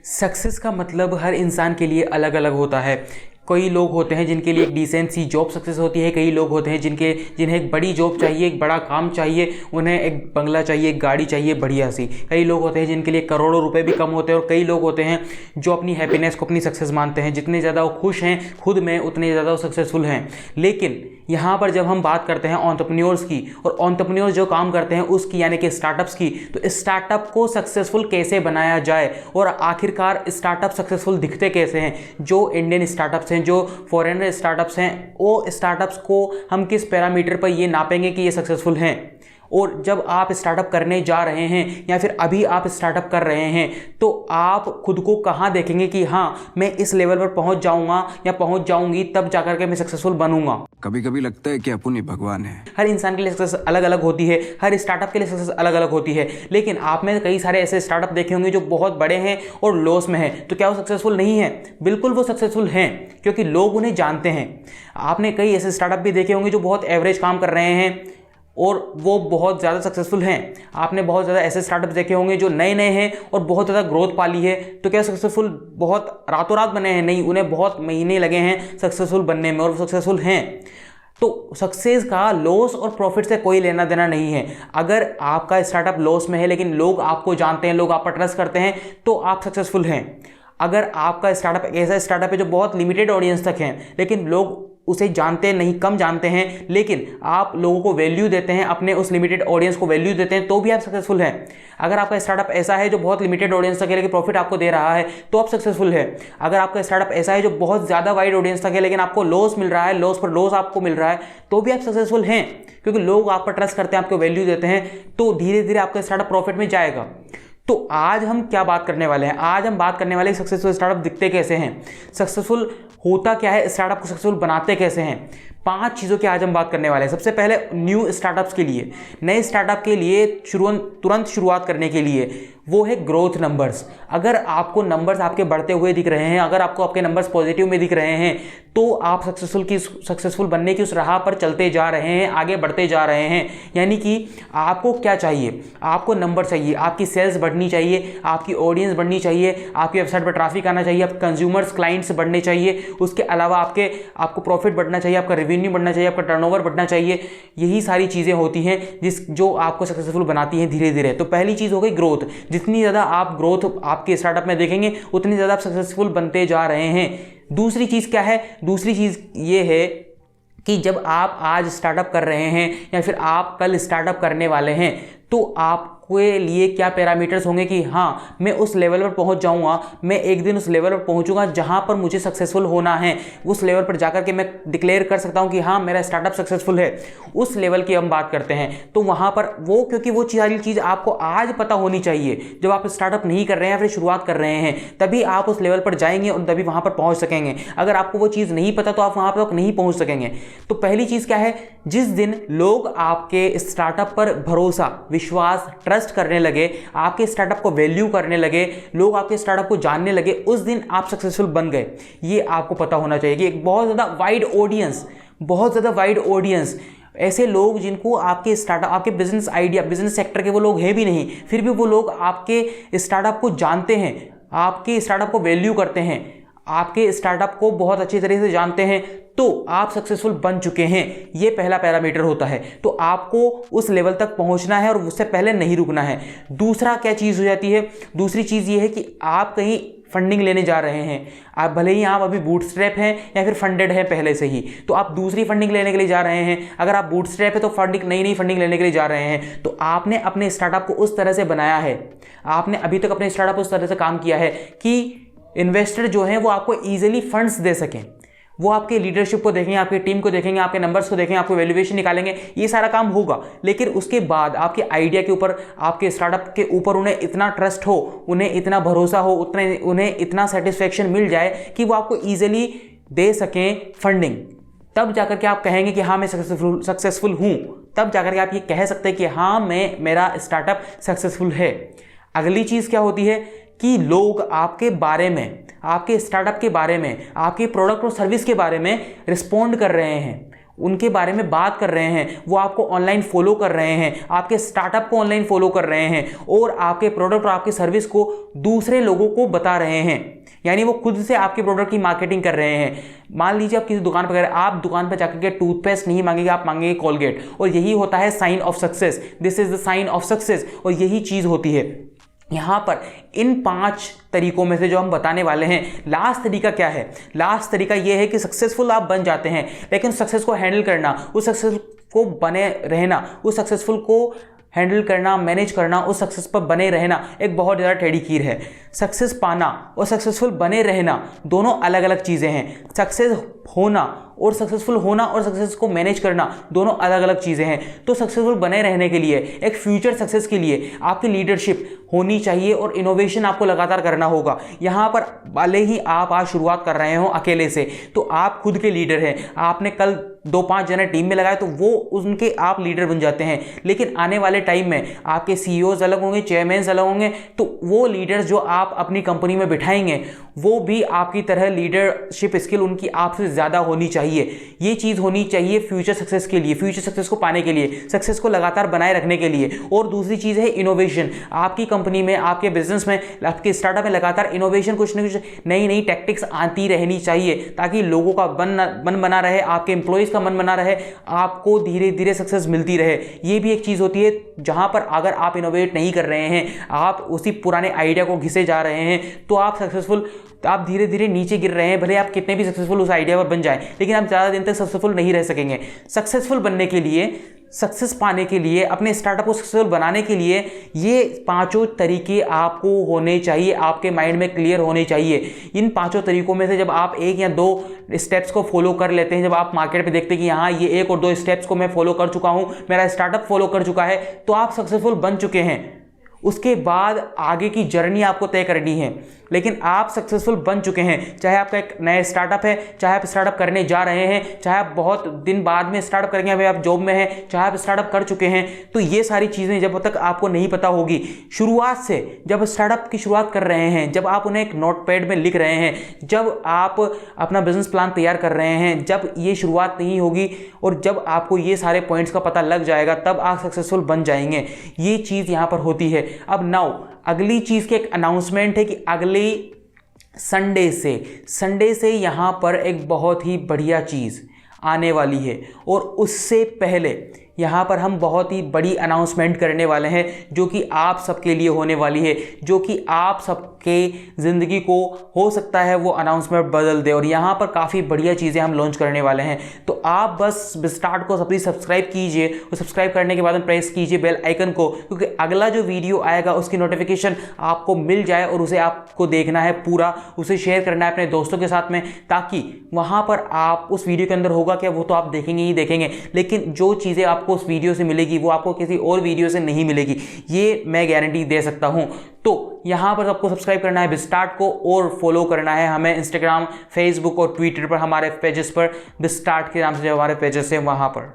Success का मतलब हर इंसान के लिए अलग अलग होता है। कई लोग होते हैं जिनके लिए एक डिसेंट सी जॉब सक्सेस होती है, कई लोग होते हैं जिन्हें एक बड़ी जॉब चाहिए, एक बड़ा काम चाहिए, उन्हें एक बंगला चाहिए, एक गाड़ी चाहिए बढ़िया सी। कई लोग होते हैं जिनके लिए करोड़ों रुपए भी कम होते हैं और कई लोग होते हैं जो अपनी हैप्पीनेस को अपनी सक्सेस मानते हैं। जितने ज़्यादा वो खुश हैं खुद में उतने ज़्यादा वो सक्सेसफुल हैं। लेकिन यहाँ पर जब हम बात करते हैं एंटरप्रेन्योर्स की और एंटरप्रेन्योर्स जो काम करते हैं उसकी यानी कि स्टार्टअप्स की, तो स्टार्टअप को सक्सेसफुल कैसे बनाया जाए और आखिरकार स्टार्टअप सक्सेसफुल दिखते कैसे हैं। जो इंडियन स्टार्टअप्स हैं, जो फॉरेनर स्टार्टअप्स हैं, वो स्टार्टअप्स को हम किस पैरामीटर पर ये नापेंगे कि ये सक्सेसफुल हैं। और जब आप स्टार्टअप करने जा रहे हैं या फिर अभी आप स्टार्टअप कर रहे हैं तो आप खुद को कहाँ देखेंगे कि हाँ मैं इस लेवल पर पहुंच जाऊंगा या पहुंच जाऊंगी, तब जाकर के मैं सक्सेसफुल बनूंगा। कभी कभी लगता है कि अपन ही भगवान है। हर इंसान के लिए सक्सेस अलग अलग होती है, हर स्टार्टअप के लिए सक्सेस अलग अलग होती है। लेकिन आप में कई सारे ऐसे स्टार्टअप देखे होंगे जो बहुत बड़े हैं और लॉस में हैं, तो क्या वो सक्सेसफुल नहीं है? बिल्कुल वो सक्सेसफुल हैं, क्योंकि लोग उन्हें जानते हैं। आपने कई ऐसे स्टार्टअप भी देखे होंगे जो बहुत एवरेज काम कर रहे हैं और वो बहुत ज़्यादा सक्सेसफुल हैं। आपने बहुत ज़्यादा ऐसे स्टार्टअप देखे होंगे जो नए नए हैं और बहुत ज़्यादा ग्रोथ पाली है, तो क्या सक्सेसफुल बहुत रातों रात बने हैं? नहीं, उन्हें बहुत महीने लगे हैं सक्सेसफुल बनने में और वो सक्सेसफुल हैं। तो सक्सेस का लॉस और प्रॉफिट से कोई लेना देना नहीं है। अगर आपका स्टार्टअप लॉस में है लेकिन लोग आपको जानते हैं, लोग आप पर ट्रस्ट करते हैं, तो आप सक्सेसफुल हैं। अगर आपका स्टार्टअप ऐसा स्टार्टअप है जो बहुत लिमिटेड ऑडियंस तक है लेकिन लोग उसे जानते नहीं, कम जानते हैं, लेकिन आप लोगों को वैल्यू देते हैं, अपने उस लिमिटेड ऑडियंस को वैल्यू देते हैं, तो भी आप सक्सेसफुल हैं। अगर आपका स्टार्टअप ऐसा है जो बहुत लिमिटेड ऑडियंस तक है लेकिन प्रॉफिट आपको दे रहा है, तो आप सक्सेसफुल है। अगर आपका स्टार्टअप ऐसा है जो बहुत ज़्यादा वाइड ऑडियंस तक है लेकिन आपको लॉस मिल रहा है, लॉस पर लॉस आपको मिल रहा है, तो भी आप सक्सेसफुल हैं, क्योंकि लोग आप पर ट्रस्ट करते हैं, आपको वैल्यू देते हैं, तो धीरे धीरे आपका स्टार्टअप प्रॉफिट में जाएगा। तो आज हम क्या बात करने वाले हैं? आज हम बात करने वाले सक्सेसफुल स्टार्टअप दिखते कैसे हैं, सक्सेसफुल होता क्या है, स्टार्टअप को सक्सेसफुल बनाते कैसे हैं। 5 चीज़ों की आज हम बात करने वाले हैं। सबसे पहले न्यू स्टार्टअप्स के लिए, नए स्टार्टअप के लिए तुरंत शुरुआत करने के लिए वो है ग्रोथ नंबर्स। अगर आपको नंबर्स आपके बढ़ते हुए दिख रहे हैं, अगर आपको आपके नंबर्स पॉजिटिव में दिख रहे हैं, तो आप सक्सेसफुल बनने की उस राह पर चलते जा रहे हैं, आगे बढ़ते जा रहे हैं। यानी कि आपको क्या चाहिए? आपको नंबर चाहिए, आपकी सेल्स बढ़नी चाहिए, आपकी ऑडियंस बढ़नी चाहिए, आपकी वेबसाइट पर ट्रैफिक आना चाहिए, आपके कंज्यूमर्स क्लाइंट्स बढ़ने चाहिए, उसके अलावा आपको प्रॉफिट बढ़ना चाहिए, आपका रेवेन्यू बढ़ना चाहिए, आपका टर्नओवर बढ़ना चाहिए। यही सारी चीज़ें होती हैं जो आपको सक्सेसफुल बनाती हैं धीरे धीरे। तो पहली चीज़ हो गई ग्रोथ। जितनी ज़्यादा आप ग्रोथ आपके स्टार्टअप में देखेंगे उतनी ज़्यादा आप सक्सेसफुल बनते जा रहे हैं। दूसरी चीज़ क्या है? दूसरी चीज़ ये है कि जब आप आज स्टार्टअप कर रहे हैं या फिर आप कल स्टार्टअप करने वाले हैं, तो आपके लिए क्या पैरामीटर्स होंगे कि हाँ मैं उस लेवल पर पहुंच जाऊंगा, मैं एक दिन उस लेवल पर पहुंचूंगा जहां पर मुझे सक्सेसफुल होना है। उस लेवल पर जाकर के मैं डिक्लेयर कर सकता हूं कि हाँ मेरा स्टार्टअप सक्सेसफुल है। उस लेवल की हम बात करते हैं। तो वहां पर क्योंकि वो सारी चीज़ आपको आज पता होनी चाहिए। जब आप स्टार्टअप नहीं कर रहे हैं या फिर शुरुआत कर रहे हैं, तभी आप उस लेवल पर जाएंगे और तभी वहां पर पहुंच सकेंगे। अगर आपको वो चीज़ नहीं पता तो आप वहां पर नहीं पहुंच सकेंगे। तो पहली चीज़ क्या है? जिस दिन लोग आपके स्टार्टअप पर भरोसा, विश्वास, ट्रस्ट करने लगे, आपके स्टार्टअप को वैल्यू करने लगे, लोग आपके स्टार्टअप को जानने लगे, उस दिन आप सक्सेसफुल बन गए। ये आपको पता होना चाहिए कि एक बहुत ज़्यादा वाइड ऑडियंस, ऐसे लोग जिनको आपके स्टार्टअप, आपके बिजनेस आइडिया, बिजनेस सेक्टर के वो लोग हैं भी नहीं, फिर भी वो लोग आपके स्टार्टअप को जानते हैं, आपके स्टार्टअप को वैल्यू करते हैं, आपके स्टार्टअप को बहुत अच्छी तरह से जानते हैं, तो आप सक्सेसफुल बन चुके हैं। ये पहला पैरामीटर होता है। तो आपको उस लेवल तक पहुंचना है और उससे पहले नहीं रुकना है। दूसरा क्या चीज़ हो जाती है? दूसरी चीज़ ये है कि आप कहीं फंडिंग लेने जा रहे हैं। आप भले ही आप अभी बूटस्ट्रैप हैं या फिर फंडेड हैं पहले से ही, तो आप दूसरी फंडिंग लेने के लिए जा रहे हैं। अगर आप बूटस्ट्रैप है तो नई फंडिंग लेने के लिए जा रहे हैं। तो आपने अपने स्टार्टअप को उस तरह से बनाया है, आपने अभी तक अपने स्टार्टअप उस तरह से काम किया है कि इन्वेस्टर जो हैं वो आपको ईजिली फंड्स दे सकें। वो आपके लीडरशिप को देखेंगे, आपकी टीम को देखेंगे, आपके नंबर्स को देखेंगे, आपको वैल्यूएशन निकालेंगे, ये सारा काम होगा। लेकिन उसके बाद आपके आइडिया के ऊपर, आपके स्टार्टअप के ऊपर उन्हें इतना ट्रस्ट हो, उन्हें इतना भरोसा हो, उन्हें इतना सेटिस्फेक्शन मिल जाए कि वो आपको ईजिली दे सकें फंडिंग। तब जाकर के आप कहेंगे कि हाँ मैं सक्सेसफुल हूँ। तब जाकर के आप ये कह सकते हैं कि हाँ मेरा स्टार्टअप सक्सेसफुल है। अगली चीज़ क्या होती है कि लोग आपके बारे में, आपके स्टार्टअप के बारे में, आपके प्रोडक्ट और सर्विस के बारे में रिस्पॉन्ड कर रहे हैं। उनके बारे में बात कर रहे हैं, वो आपको ऑनलाइन फॉलो कर रहे हैं, आपके स्टार्टअप को ऑनलाइन फॉलो कर रहे हैं और आपके प्रोडक्ट और आपके सर्विस को दूसरे लोगों को बता रहे हैं। यानी वो खुद से आपके प्रोडक्ट की मार्केटिंग कर रहे हैं। मान लीजिए आप किसी दुकान पर गए, आप दुकान पर जाकर के टूथपेस्ट नहीं मांगेंगे, आप मांगेंगे कोलगेट, और यही होता है sign of success. This is the sign of success, और यही चीज़ होती है। यहाँ पर इन 5 तरीकों में से जो हम बताने वाले हैं, लास्ट तरीका क्या है? लास्ट तरीका ये है कि सक्सेसफुल आप बन जाते हैं, लेकिन सक्सेस को हैंडल करना, उस सक्सेस को बने रहना, उस सक्सेसफुल को हैंडल करना, मैनेज करना, उस सक्सेस पर बने रहना एक बहुत ज़्यादा टेढ़ी खीर है। सक्सेस पाना और सक्सेसफुल बने रहना दोनों अलग अलग चीज़ें हैं। सक्सेस होना और सक्सेसफुल होना और सक्सेस को मैनेज करना दोनों अलग अलग चीज़ें हैं। तो सक्सेसफुल बने रहने के लिए, एक फ्यूचर सक्सेस के लिए आपकी लीडरशिप होनी चाहिए और इनोवेशन आपको लगातार करना होगा। यहाँ पर भले ही आप आज शुरुआत कर रहे हो अकेले से, तो आप खुद के लीडर हैं। आपने कल 2-5 जने टीम में लगाए तो वो उनके आप लीडर बन जाते हैं, लेकिन आने वाले टाइम में आपके CEOs अलग होंगे, चेयरमैन अलग होंगे, तो वो लीडर्स जो आप अपनी कंपनी में बिठाएंगे वो भी आपकी तरह लीडरशिप स्किल उनकी आपसे ज़्यादा होनी चाहिए। ये चीज़ होनी चाहिए फ्यूचर सक्सेस के लिए, फ्यूचर सक्सेस को पाने के लिए, सक्सेस को लगातार बनाए रखने के लिए। और दूसरी चीज़ है इनोवेशन। आपकी कंपनी में, आपके बिजनेस में, आपके स्टार्टअप में लगातार इनोवेशन, कुछ न कुछ नई नई टैक्टिक्स आती रहनी चाहिए, ताकि लोगों का मन बना रहे, आपके एम्प्लॉयज़ का मन बना रहे, आपको धीरे धीरे सक्सेस मिलती रहे। ये भी एक चीज़ होती है जहाँ पर अगर आप इनोवेट नहीं कर रहे हैं, आप उसी पुराने आइडिया को घिसे जा रहे हैं, तो आप धीरे धीरे नीचे गिर रहे हैं। भले आप कितने भी सक्सेसफुल उस आइडिया पर बन जाएं, लेकिन आप ज़्यादा दिन तक सक्सेसफुल नहीं रह सकेंगे। सक्सेसफुल बनने के लिए, सक्सेस पाने के लिए, अपने स्टार्टअप को सक्सेसफुल बनाने के लिए ये 5 तरीके आपको होने चाहिए, आपके माइंड में क्लियर होने चाहिए। इन 5 तरीकों में से जब आप 1 या 2 स्टेप्स को फॉलो कर लेते हैं, जब आप मार्केट में देखते हैं कि हाँ ये 1 और 2 स्टेप्स को मैं फॉलो कर चुका हूँ, मेरा स्टार्टअप फॉलो कर चुका है, तो आप सक्सेसफुल बन चुके हैं। उसके बाद आगे की जर्नी आपको तय करनी है, लेकिन आप सक्सेसफुल बन चुके हैं। चाहे आपका एक नया स्टार्टअप है, चाहे आप स्टार्टअप करने जा रहे हैं, चाहे आप बहुत दिन बाद में स्टार्टअप करेंगे, अभी आप जॉब में हैं, चाहे आप स्टार्टअप कर चुके हैं, तो ये सारी चीज़ें जब तक आपको नहीं पता होगी, शुरुआत से जब स्टार्टअप की शुरुआत कर रहे हैं, जब आप उन्हें एक नोटपैड में लिख रहे हैं, जब आप अपना बिजनेस प्लान तैयार कर रहे हैं, जब ये शुरुआत नहीं होगी और जब आपको ये सारे पॉइंट्स का पता लग जाएगा, तब आप सक्सेसफुल बन जाएंगे। ये चीज़ यहाँ पर होती है। अब नाउ अगली चीज़ की एक अनाउंसमेंट है कि अगले संडे से यहाँ पर एक बहुत ही बढ़िया चीज़ आने वाली है, और उससे पहले यहाँ पर हम बहुत ही बड़ी अनाउंसमेंट करने वाले हैं, जो कि आप सबके लिए होने वाली है, जो कि आप सबके ज़िंदगी को हो सकता है वो अनाउंसमेंट बदल दे। और यहाँ पर काफ़ी बढ़िया चीज़ें हम लॉन्च करने वाले हैं। तो आप बस बिस्टार्ट को सब्सक्राइब कीजिए, और सब्सक्राइब करने के बाद में प्रेस कीजिए बेल आइकन को, क्योंकि अगला जो वीडियो आएगा उसकी नोटिफिकेशन आपको मिल जाए, और उसे आपको देखना है पूरा, उसे शेयर करना है अपने दोस्तों के साथ में, ताकि वहाँ पर आप उस वीडियो के अंदर होगा क्या वो तो आप देखेंगे ही देखेंगे, लेकिन जो चीज़ें आपको उस वीडियो से मिलेगी वो आपको किसी और वीडियो से नहीं मिलेगी, ये मैं गारंटी दे सकता हूं। तो यहां पर आपको सब्सक्राइब करना है बिस्टार्ट को, और फॉलो करना है हमें इंस्टाग्राम, फेसबुक और ट्विटर पर, हमारे पेजेस पर बिस्टार्ट के नाम से जो हमारे पेजेस हैं वहां पर।